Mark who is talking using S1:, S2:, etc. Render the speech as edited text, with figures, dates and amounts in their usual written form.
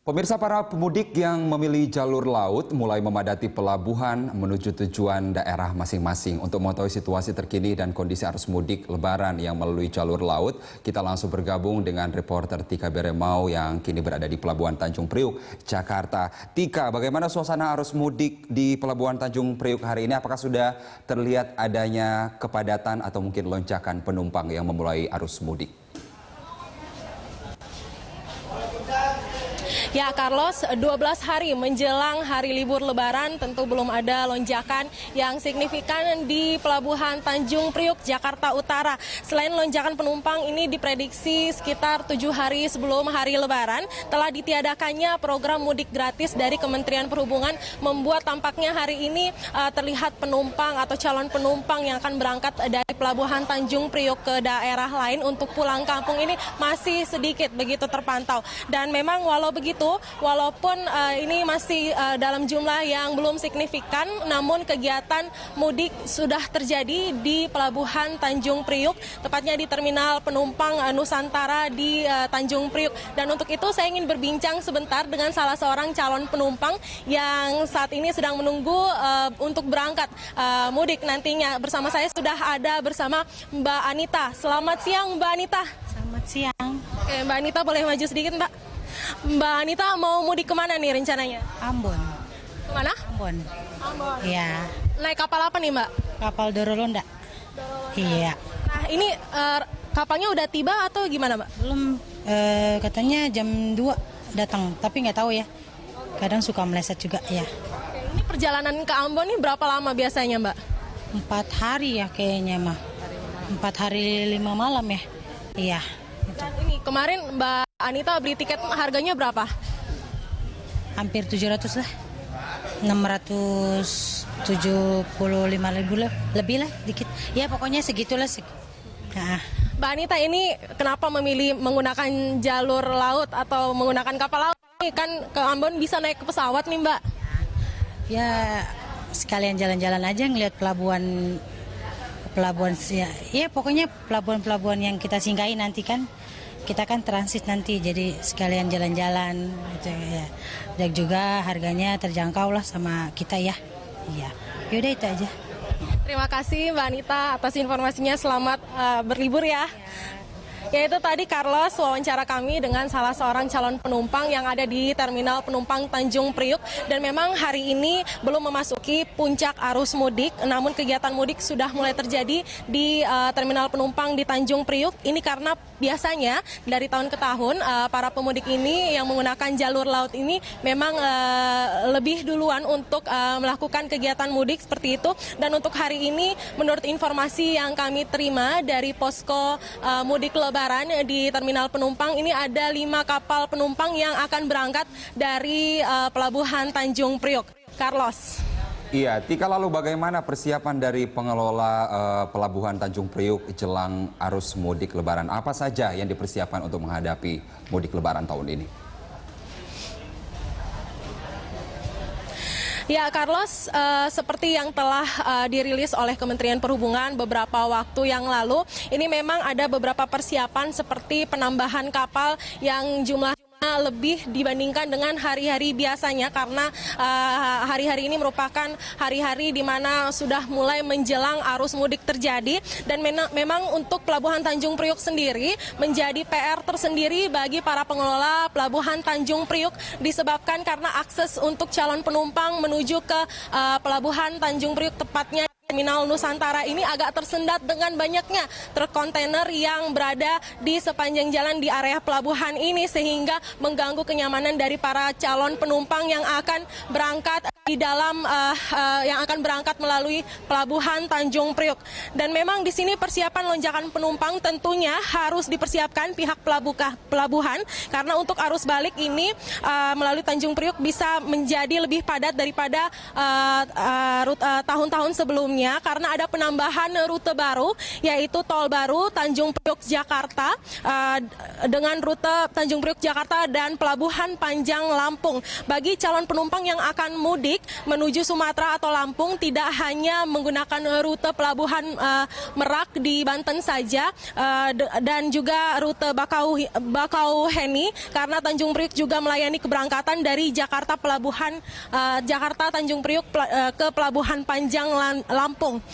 S1: Pemirsa, para pemudik yang memilih jalur laut mulai memadati pelabuhan menuju tujuan daerah masing-masing. Untuk mengetahui situasi terkini dan kondisi arus mudik Lebaran yang melalui jalur laut, kita langsung bergabung dengan reporter Tika Beremau yang kini berada di Pelabuhan Tanjung Priuk, Jakarta. Tika, bagaimana suasana arus mudik di Pelabuhan Tanjung Priuk hari ini? Apakah sudah terlihat adanya kepadatan atau mungkin lonjakan penumpang yang memulai arus mudik?
S2: Ya Carlos, 12 hari menjelang hari libur Lebaran tentu belum ada lonjakan yang signifikan di Pelabuhan Tanjung Priuk, Jakarta Utara. Selain lonjakan penumpang ini diprediksi sekitar 7 hari sebelum hari Lebaran, telah ditiadakannya program mudik gratis dari Kementerian Perhubungan membuat tampaknya hari ini terlihat penumpang atau calon penumpang yang akan berangkat dari Pelabuhan Tanjung Priuk ke daerah lain untuk pulang kampung ini masih sedikit begitu terpantau. Dan memang walaupun ini masih dalam jumlah yang belum signifikan, namun kegiatan mudik sudah terjadi di Pelabuhan Tanjung Priuk, tepatnya di Terminal Penumpang Nusantara di Tanjung Priuk. Dan untuk itu saya ingin berbincang sebentar dengan salah seorang calon penumpang yang saat ini sedang menunggu untuk berangkat mudik nantinya. Bersama saya sudah ada bersama Mbak Anita. Selamat siang Mbak Anita.
S3: Selamat siang.
S2: Oke, Mbak Anita boleh maju sedikit Mbak? Mbak Anita mau mudik kemana nih rencananya?
S3: Ambon.
S2: Kemana?
S3: Ambon.
S2: Ambon.
S3: Iya.
S2: Naik kapal apa nih Mbak?
S3: Kapal Dorolonda. Iya.
S2: Nah ini kapalnya udah tiba atau gimana Mbak?
S3: Belum, katanya jam 2 datang, tapi nggak tahu ya. Kadang suka meleset juga ya.
S2: Oke, ini perjalanan ke Ambon ini berapa lama biasanya Mbak?
S3: 4 hari ya kayaknya mah. 4 hari 5 malam ya. Iya.
S2: Dan ini kemarin Mbak Anita beli tiket harganya berapa?
S3: Hampir 700 lah. 675.000 lah. Lebih lah dikit. Ya pokoknya segitulah. Nah.
S2: Mbak Anita ini kenapa memilih menggunakan jalur laut atau menggunakan kapal laut? Ini kan ke Ambon bisa naik ke pesawat nih Mbak.
S3: Ya sekalian jalan-jalan aja ngeliat pelabuhan ya pokoknya pelabuhan yang kita singgahi nanti kan. Kita kan transit nanti, jadi sekalian jalan-jalan ya. Dan juga harganya terjangkau lah sama kita ya. Iya. Yaudah itu aja.
S2: Terima kasih Mbak Anita atas informasinya. Selamat berlibur ya. Ya itu tadi Carlos, wawancara kami dengan salah seorang calon penumpang yang ada di Terminal Penumpang Tanjung Priuk. Dan memang hari ini belum memasuki puncak arus mudik, namun kegiatan mudik sudah mulai terjadi di Terminal Penumpang di Tanjung Priuk. Ini karena biasanya dari tahun ke tahun para pemudik ini yang menggunakan jalur laut ini memang lebih duluan untuk melakukan kegiatan mudik seperti itu. Dan untuk hari ini menurut informasi yang kami terima dari posko mudik Lebaran di Terminal Penumpang ini ada 5 kapal penumpang yang akan berangkat dari Pelabuhan Tanjung Priuk. Carlos.
S1: Iya, Tika, lalu bagaimana persiapan dari pengelola Pelabuhan Tanjung Priuk jelang arus mudik Lebaran? Apa saja yang dipersiapkan untuk menghadapi mudik Lebaran tahun ini?
S2: Ya Carlos, seperti yang telah dirilis oleh Kementerian Perhubungan beberapa waktu yang lalu, ini memang ada beberapa persiapan seperti penambahan kapal yang jumlahnya lebih dibandingkan dengan hari-hari biasanya karena hari-hari ini merupakan hari-hari di mana sudah mulai menjelang arus mudik terjadi. Dan memang untuk Pelabuhan Tanjung Priuk sendiri menjadi PR tersendiri bagi para pengelola Pelabuhan Tanjung Priuk disebabkan karena akses untuk calon penumpang menuju ke Pelabuhan Tanjung Priuk, tepatnya Terminal Nusantara ini agak tersendat dengan banyaknya truk kontainer yang berada di sepanjang jalan di area pelabuhan ini sehingga mengganggu kenyamanan dari para calon penumpang yang akan berangkat di dalam yang akan berangkat melalui Pelabuhan Tanjung Priuk. Dan memang di sini persiapan lonjakan penumpang tentunya harus dipersiapkan pihak pelabuhan karena untuk arus balik ini melalui Tanjung Priuk bisa menjadi lebih padat daripada tahun-tahun sebelumnya karena ada penambahan rute baru yaitu tol baru Tanjung Priuk Jakarta dengan rute Tanjung Priuk Jakarta dan Pelabuhan Panjang Lampung. Bagi calon penumpang yang akan mudik mudik menuju Sumatera atau Lampung tidak hanya menggunakan rute pelabuhan Merak di Banten saja dan juga rute Bakauheni, karena Tanjung Priuk juga melayani keberangkatan dari Jakarta Tanjung Priuk ke Pelabuhan Panjang Lampung.